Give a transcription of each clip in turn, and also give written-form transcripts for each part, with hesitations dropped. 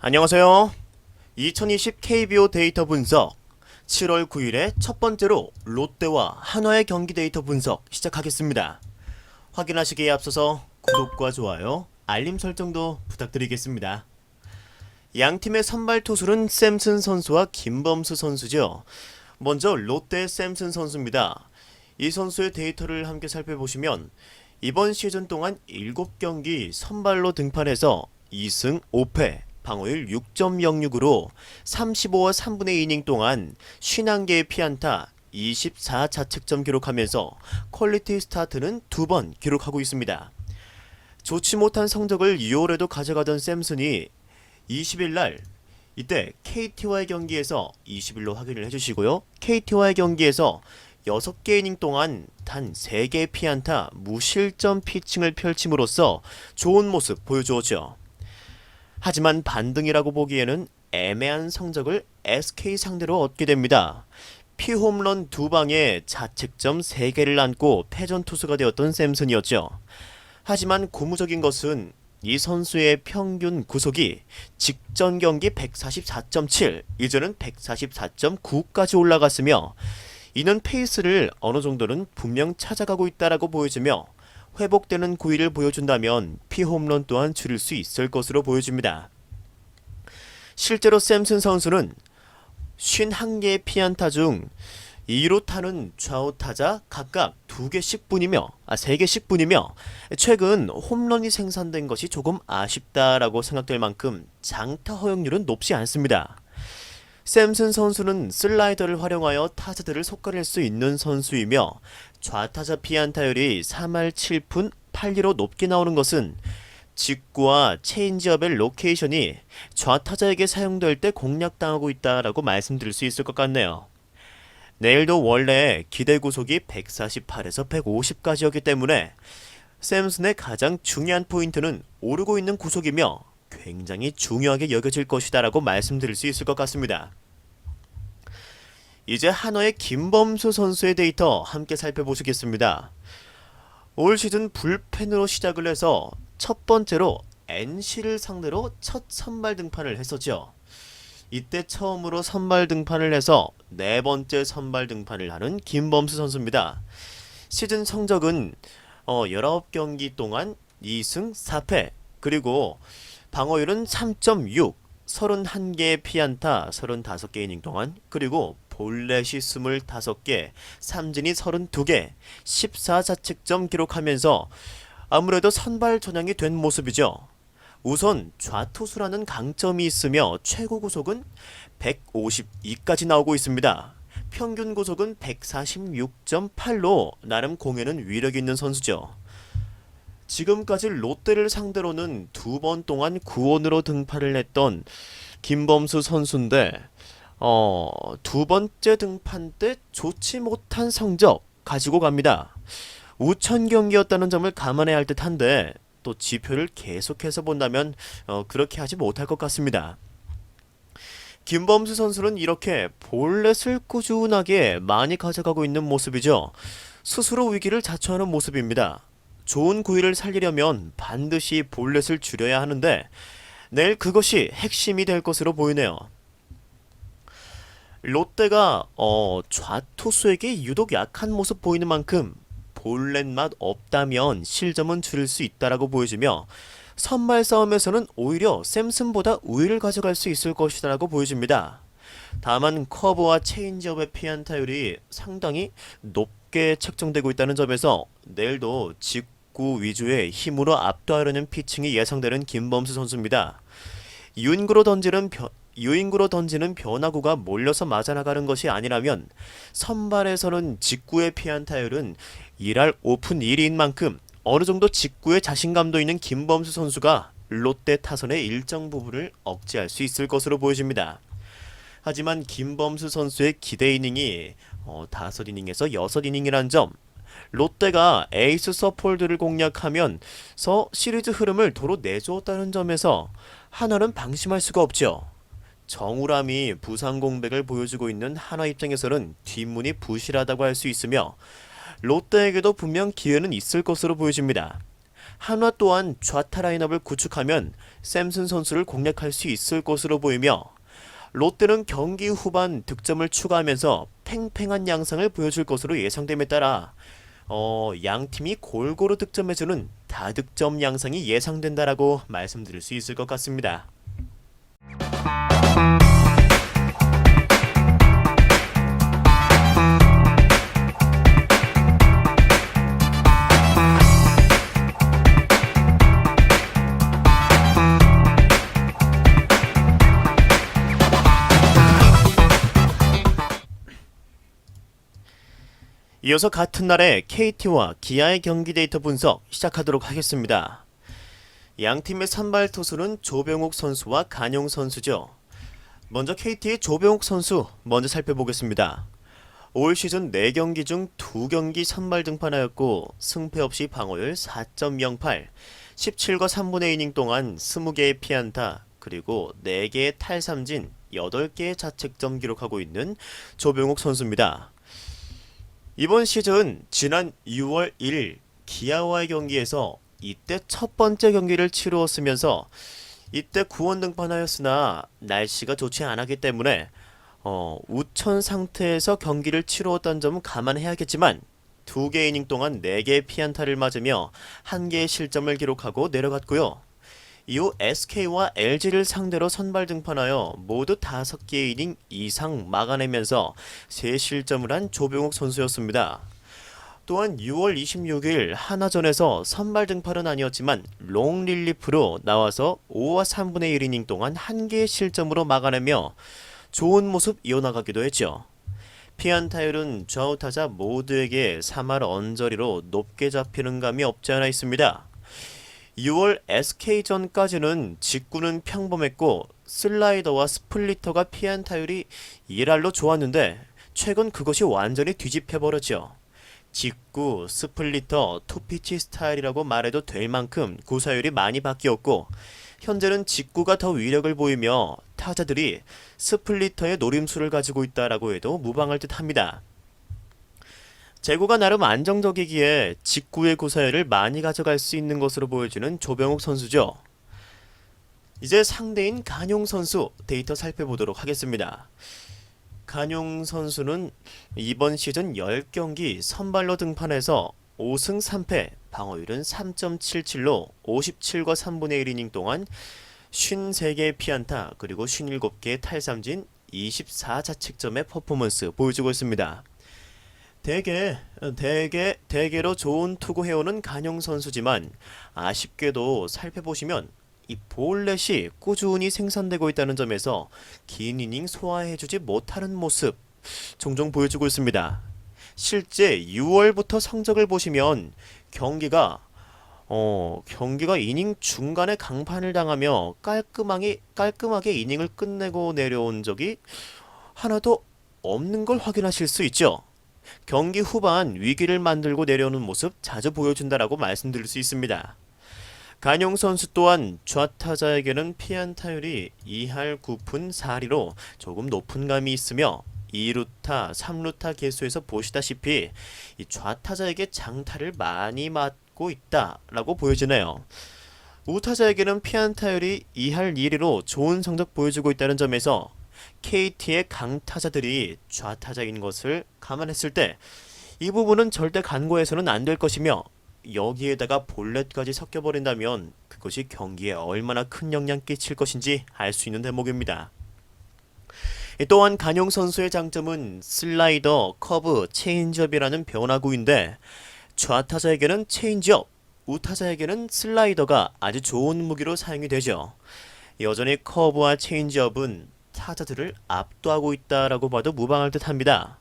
안녕하세요. 2020 KBO 데이터 분석 7월 9일에 첫 번째로 롯데와 한화의 경기 데이터 분석 시작하겠습니다. 확인하시기에 앞서서 구독과 좋아요, 알림 설정도 부탁드리겠습니다. 양 팀의 선발 투수는 샘슨 선수와 김범수 선수죠. 먼저 롯데의 샘슨 선수입니다. 이 선수의 데이터를 함께 살펴보시면 이번 시즌 동안 7경기 선발로 등판해서 2승 5패, 방어율 6.06으로 35와 3분의 2이닝 동안 51개의 피안타, 24자책점 기록하면서 퀄리티 스타트는 2번 기록하고 있습니다. 좋지 못한 성적을 2월에도 가져가던 샘슨이 20일날 이때 KT와의 경기에서 20일로 확인을 해주시고요. KT와의 경기에서 6개 이닝 동안 단 3개의 피안타, 무실점 피칭을 펼침으로써 좋은 모습 보여주었죠. 하지만 반등이라고 보기에는 애매한 성적을 SK 상대로 얻게 됩니다. 피홈런 2방에 자책점 3개를 안고 패전 투수가 되었던 샘슨이었죠. 하지만 고무적인 것은 이 선수의 평균 구속이 직전 경기 144.7, 이제는 144.9까지 올라갔으며 이는 페이스를 어느 정도는 분명 찾아가고 있다라고 보여지며 회복되는 구위를 보여준다면 피홈런 또한 줄일 수 있을 것으로 보여집니다. 실제로 샘슨 선수는 51개의 피안타 중 2루타는 좌우 타자 각각 3개씩 뿐이며 최근 홈런이 생산된 것이 조금 아쉽다라고 생각될 만큼 장타 허용률은 높지 않습니다. 샘슨 선수는 슬라이더를 활용하여 타자들을 속가릴 수 있는 선수이며 좌타자 피안타율이 3할 7푼 8리로 높게 나오는 것은 직구와 체인지업의 로케이션이 좌타자에게 사용될 때 공략당하고 있다라고 말씀드릴 수 있을 것 같네요. 내일도 원래 기대 구속이 148에서 150까지였기 때문에 샘슨의 가장 중요한 포인트는 오르고 있는 구속이며 굉장히 중요하게 여겨질 것이다 라고 말씀드릴 수 있을 것 같습니다. 이제 한화의 김범수 선수의 데이터 함께 살펴보시겠습니다. 올 시즌 불펜으로 시작을 해서 첫 번째로 NC를 상대로 첫 선발 등판을 했었죠. 이때 처음으로 선발 등판을 해서 네 번째 선발 등판을 하는 김범수 선수입니다. 시즌 성적은 19경기 동안 2승 4패, 그리고 방어율은 3.6, 31개의 피안타, 35개 이닝 동안, 그리고 볼넷이 25개, 삼진이 32개, 14자책점 기록하면서 아무래도 선발 전향이 된 모습이죠. 우선 좌투수라는 강점이 있으며 최고 구속은 152까지 나오고 있습니다. 평균 구속은 146.8로 나름 공에는 위력이 있는 선수죠. 지금까지 롯데를 상대로는 2번 동안 구원으로 등판을 했던 김범수 선수인데 두 번째 등판 때 좋지 못한 성적 가지고 갑니다. 우천 경기였다는 점을 감안해야 할 듯한데 또 지표를 계속해서 본다면 그렇게 하지 못할 것 같습니다. 김범수 선수는 이렇게 볼넷을 꾸준하게 많이 가져가고 있는 모습이죠. 스스로 위기를 자초하는 모습입니다. 좋은 구위를 살리려면 반드시 볼넷을 줄여야 하는데 내일 그것이 핵심이 될 것으로 보이네요. 롯데가 좌투수에게 유독 약한 모습 보이는 만큼 볼넷 맛 없다면 실점은 줄일 수 있다라고 보여지며 선발 싸움에서는 오히려 샘슨보다 우위를 가져갈 수 있을 것이라고 보여집니다. 다만 커브와 체인지업의 피안타율이 상당히 높게 책정되고 있다는 점에서 내일도 직구 위주의 힘으로 압도하려는 피칭이 예상되는 김범수 선수입니다. 유인구로 던지는 변화구가 몰려서 맞아나가는 것이 아니라면 선발에서는 직구의 피안타율은 1할 5푼 1리인 만큼 어느 정도 직구에 자신감도 있는 김범수 선수가 롯데 타선의 일정 부분을 억제할 수 있을 것으로 보여집니다. 하지만 김범수 선수의 기대 이닝이 5이닝에서 6이닝이란 점, 롯데가 에이스 서폴드를 공략하면서 시리즈 흐름을 도로 내주었다는 점에서 한화는 방심할 수가 없죠. 정우람이 부상 공백을 보여주고 있는 한화 입장에서는 뒷문이 부실하다고 할 수 있으며 롯데에게도 분명 기회는 있을 것으로 보여집니다. 한화 또한 좌타 라인업을 구축하면 샘슨 선수를 공략할 수 있을 것으로 보이며 롯데는 경기 후반 득점을 추가하면서 팽팽한 양상을 보여줄 것으로 예상됨에 따라 양팀이 골고루 득점해주는 다득점 양상이 예상된다라고 말씀드릴 수 있을 것 같습니다. 이어서 같은 날에 KT와 기아의 경기 데이터 분석 시작하도록 하겠습니다. 양팀의 선발 투수는 조병욱 선수와 간용 선수죠. 먼저 KT의 조병욱 선수 먼저 살펴보겠습니다. 올 시즌 4경기 중 2경기 선발 등판하였고 승패 없이 방어율 4.08, 17과 3분의 이닝 동안 20개의 피안타, 그리고 4개의 탈삼진, 8개의 자책점 기록하고 있는 조병욱 선수입니다. 이번 시즌 지난 6월 1일 기아와의 경기에서 이때 첫 번째 경기를 치루었으면서 이때 구원 등판하였으나 날씨가 좋지 않았기 때문에 우천 상태에서 경기를 치루었다는 점은 감안해야겠지만 2개 이닝 동안 4개의 피안타를 맞으며 1개의 실점을 기록하고 내려갔고요. 이후 SK와 LG를 상대로 선발 등판하여 모두 5개의 이닝 이상 막아내면서 3실점을 한 조병욱 선수였습니다. 또한 6월 26일 하나전에서 선발 등판은 아니었지만 롱 릴리프로 나와서 5와 3분의 1이닝 동안 1개의 실점으로 막아내며 좋은 모습 이어나가기도 했죠. 피안타율은 좌우 타자 모두에게 3할 언저리로 높게 잡히는 감이 없지 않아 있습니다. 6월 SK전까지는 직구는 평범했고 슬라이더와 스플리터가 피안타율이 1할로 좋았는데 최근 그것이 완전히 뒤집혀버렸죠. 직구, 스플리터, 투피치 스타일이라고 말해도 될 만큼 구사율이 많이 바뀌었고 현재는 직구가 더 위력을 보이며 타자들이 스플리터의 노림수를 가지고 있다라고 해도 무방할 듯합니다. 제구가 나름 안정적이기에 직구의 구사율을 많이 가져갈 수 있는 것으로 보여지는 조병욱 선수죠. 이제 상대인 간용 선수 데이터 살펴보도록 하겠습니다. 간용 선수는 이번 시즌 10경기 선발로 등판해서 5승 3패, 방어율은 3.77로 57과 3분의 1이닝 동안 53개의 피안타 그리고 57개의 탈삼진 24자책점의 퍼포먼스 보여주고 있습니다. 대개로 좋은 투구 해오는 간용 선수지만 아쉽게도 살펴보시면 이 볼넷이 꾸준히 생산되고 있다는 점에서 긴 이닝 소화해주지 못하는 모습 종종 보여주고 있습니다. 실제 6월부터 성적을 보시면 경기가 이닝 중간에 강판을 당하며 깔끔하게 이닝을 끝내고 내려온 적이 하나도 없는 걸 확인하실 수 있죠. 경기 후반 위기를 만들고 내려오는 모습 자주 보여준다라고 말씀드릴 수 있습니다. 간용 선수 또한 좌타자에게는 피안타율이 2할 9푼 4리로 조금 높은 감이 있으며 2루타, 3루타 개수에서 보시다시피 이 좌타자에게 장타를 많이 맞고 있다라고 보여지네요. 우타자에게는 피안타율이 2할 1리로 좋은 성적 보여주고 있다는 점에서 KT의 강타자들이 좌타자인 것을 감안했을 때 이 부분은 절대 간과해서는 안 될 것이며 여기에다가 볼넷까지 섞여버린다면 그것이 경기에 얼마나 큰 영향 끼칠 것인지 알 수 있는 대목입니다. 또한 간용 선수의 장점은 슬라이더, 커브, 체인지업이라는 변화구인데 좌타자에게는 체인지업, 우타자에게는 슬라이더가 아주 좋은 무기로 사용이 되죠. 여전히 커브와 체인지업은 타자들을 압도하고 있다라고 봐도 무방할 듯합니다.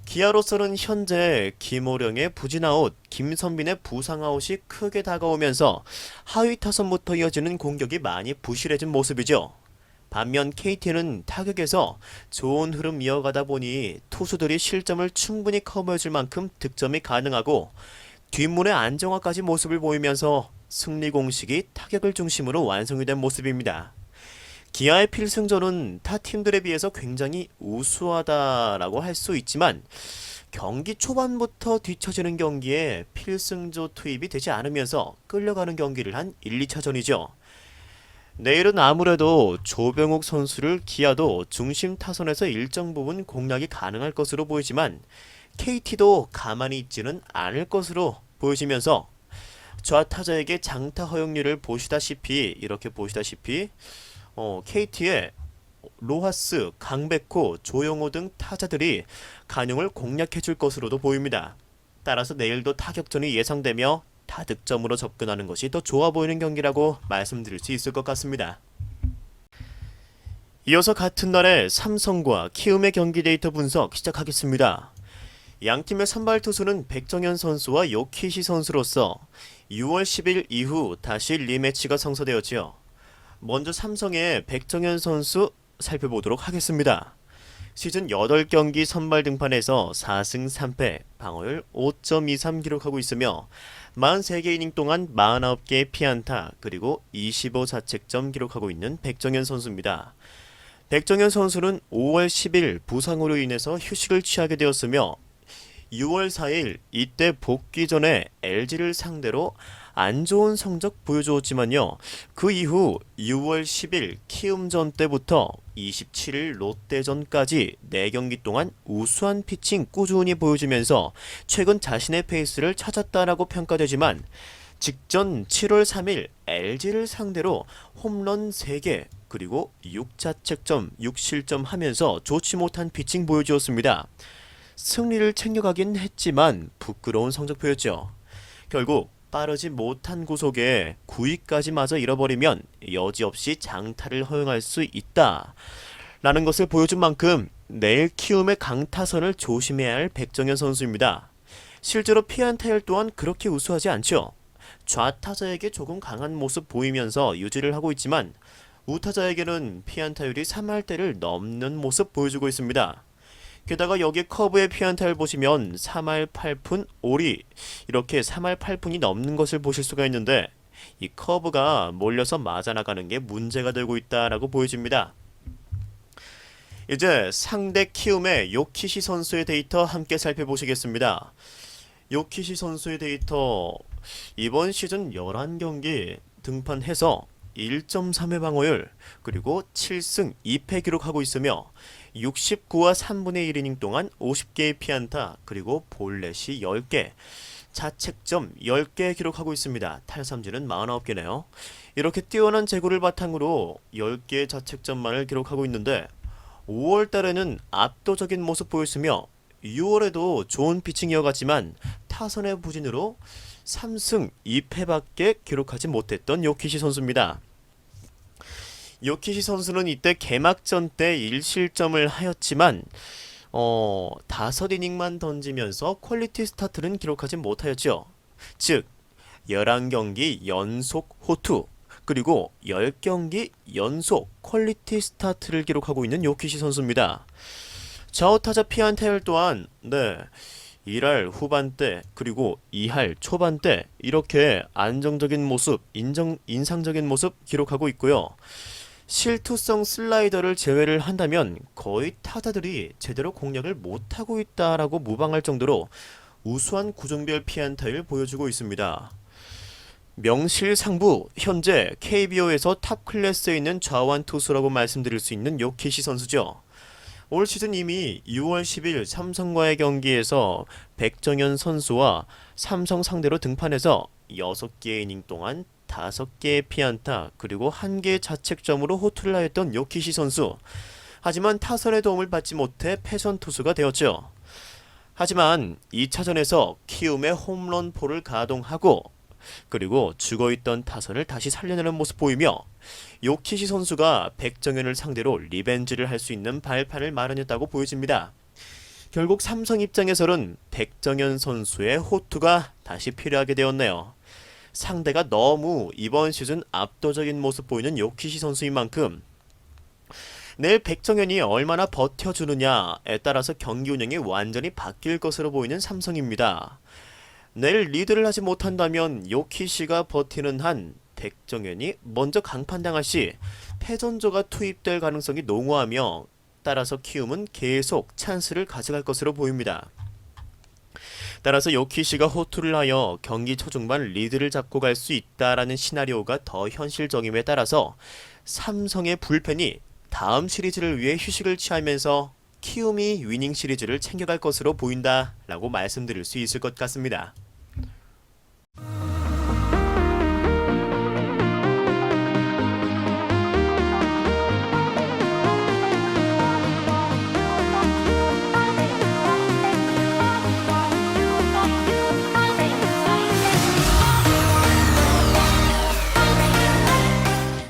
기아로서는 현재 김호령의 부진아웃, 김선빈의 부상아웃이 크게 다가오면서 하위 타선부터 이어지는 공격이 많이 부실해진 모습이죠. 반면 KT는 타격에서 좋은 흐름 이어가다 보니 투수들이 실점을 충분히 커버해줄 만큼 득점이 가능하고 뒷문의 안정화까지 모습을 보이면서 승리 공식이 타격을 중심으로 완성이 된 모습입니다. 기아의 필승전은 타 팀들에 비해서 굉장히 우수하다라고 할 수 있지만 경기 초반부터 뒤처지는 경기에 필승조 투입이 되지 않으면서 끌려가는 경기를 한 1, 2차전이죠. 내일은 아무래도 조병욱 선수를 기아도 중심 타선에서 일정 부분 공략이 가능할 것으로 보이지만 KT도 가만히 있지는 않을 것으로 보여지면서 좌타자에게 장타 허용률을 보시다시피 KT의 로하스, 강백호, 조영호 등 타자들이 간용을 공략해줄 것으로도 보입니다. 따라서 내일도 타격전이 예상되며 다득점으로 접근하는 것이 더 좋아 보이는 경기라고 말씀드릴 수 있을 것 같습니다. 이어서 같은 날에 삼성과 키움의 경기 데이터 분석 시작하겠습니다. 양팀의 선발 투수는 백정현 선수와 요키시 선수로서 6월 10일 이후 다시 리매치가 성사되었지요. 먼저 삼성의 백정현 선수 살펴보도록 하겠습니다. 시즌 8경기 선발 등판에서 4승 3패, 방어율 5.23 기록하고 있으며 43개 이닝 동안 49개의 피안타 그리고 25자책점 기록하고 있는 백정현 선수입니다. 백정현 선수는 5월 10일 부상으로 인해서 휴식을 취하게 되었으며 6월 4일 이때 복귀 전에 LG를 상대로 안 좋은 성적 보여주었지만요. 그 이후 6월 10일 키움전 때부터 27일 롯데전까지 4경기 동안 우수한 피칭 꾸준히 보여주면서 최근 자신의 페이스를 찾았다라고 평가되지만 직전 7월 3일 LG를 상대로 홈런 3개 그리고 6자책점 6실점 하면서 좋지 못한 피칭 보여주었습니다. 승리를 챙겨가긴 했지만 부끄러운 성적표였죠. 결국 빠르지 못한 구속에 9위까지 마저 잃어버리면 여지없이 장타를 허용할 수 있다 라는 것을 보여준 만큼 내일 키움의 강타선을 조심해야 할 백정현 선수입니다. 실제로 피안타율 또한 그렇게 우수하지 않죠. 좌타자에게 조금 강한 모습 보이면서 유지를 하고 있지만 우타자에게는 피안타율이 3할대를 넘는 모습 보여주고 있습니다. 게다가 여기 커브의 피안타를 보시면 3할 8푼 5리 이렇게 3할 8푼이 넘는 것을 보실 수가 있는데 이 커브가 몰려서 맞아나가는 게 문제가 되고 있다라고 보여집니다. 이제 상대 키움의 요키시 선수의 데이터 함께 살펴보시겠습니다. 요키시 선수의 데이터 이번 시즌 11경기 등판해서 1.3회 방어율 그리고 7승 2패 기록하고 있으며 69와 3분의 1이닝 동안 50개의 피안타 그리고 볼넷이 10개 자책점 10개 기록하고 있습니다. 탈삼진은 49개네요. 이렇게 뛰어난 제구를 바탕으로 10개의 자책점만을 기록하고 있는데 5월달에는 압도적인 모습 보였으며 6월에도 좋은 피칭 이어갔지만 타선의 부진으로 3승 2패밖에 기록하지 못했던 요키시 선수입니다. 요키시 선수는 이때 개막전 때 1실점을 하였지만 5이닝만 던지면서 퀄리티 스타트는 기록하지 못하였죠. 즉 11경기 연속 호투 그리고 10경기 연속 퀄리티 스타트를 기록하고 있는 요키시 선수입니다. 좌우타자 피안타율 또한 1할 후반대 그리고 2할 초반대 이렇게 안정적인 모습, 인상적인 모습 기록하고 있고요. 실투성 슬라이더를 제외를 한다면 거의 타자들이 제대로 공략을 못하고 있다라고 무방할 정도로 우수한 구종별 피안타율 보여주고 있습니다. 명실상부 현재 KBO에서 탑 클래스에 있는 좌완 투수라고 말씀드릴 수 있는 요키시 선수죠. 올 시즌 이미 6월 10일 삼성과의 경기에서 백정현 선수와 삼성 상대로 등판해서 6개의 이닝 동안 5개의 피안타 그리고 1개의 자책점으로 호투를 하였던 요키시 선수. 하지만 타선의 도움을 받지 못해 패전 투수가 되었죠. 하지만 2차전에서 키움의 홈런포를 가동하고 그리고 죽어있던 타선을 다시 살려내는 모습 보이며 요키시 선수가 백정현을 상대로 리벤지를 할 수 있는 발판을 마련했다고 보여집니다. 결국 삼성 입장에서는 백정현 선수의 호투가 다시 필요하게 되었네요. 상대가 너무 이번 시즌 압도적인 모습 보이는 요키시 선수인 만큼 내일 백정현이 얼마나 버텨주느냐에 따라서 경기 운영이 완전히 바뀔 것으로 보이는 삼성입니다. 내일 리드를 하지 못한다면 요키시가 버티는 한 백정현이 먼저 강판당할 시 패전조가 투입될 가능성이 농후하며 따라서 키움은 계속 찬스를 가져갈 것으로 보입니다. 따라서 요키시가 호투를 하여 경기 초중반 리드를 잡고 갈 수 있다라는 시나리오가 더 현실적임에 따라서 삼성의 불펜이 다음 시리즈를 위해 휴식을 취하면서 키움이 위닝 시리즈를 챙겨갈 것으로 보인다라고 말씀드릴 수 있을 것 같습니다.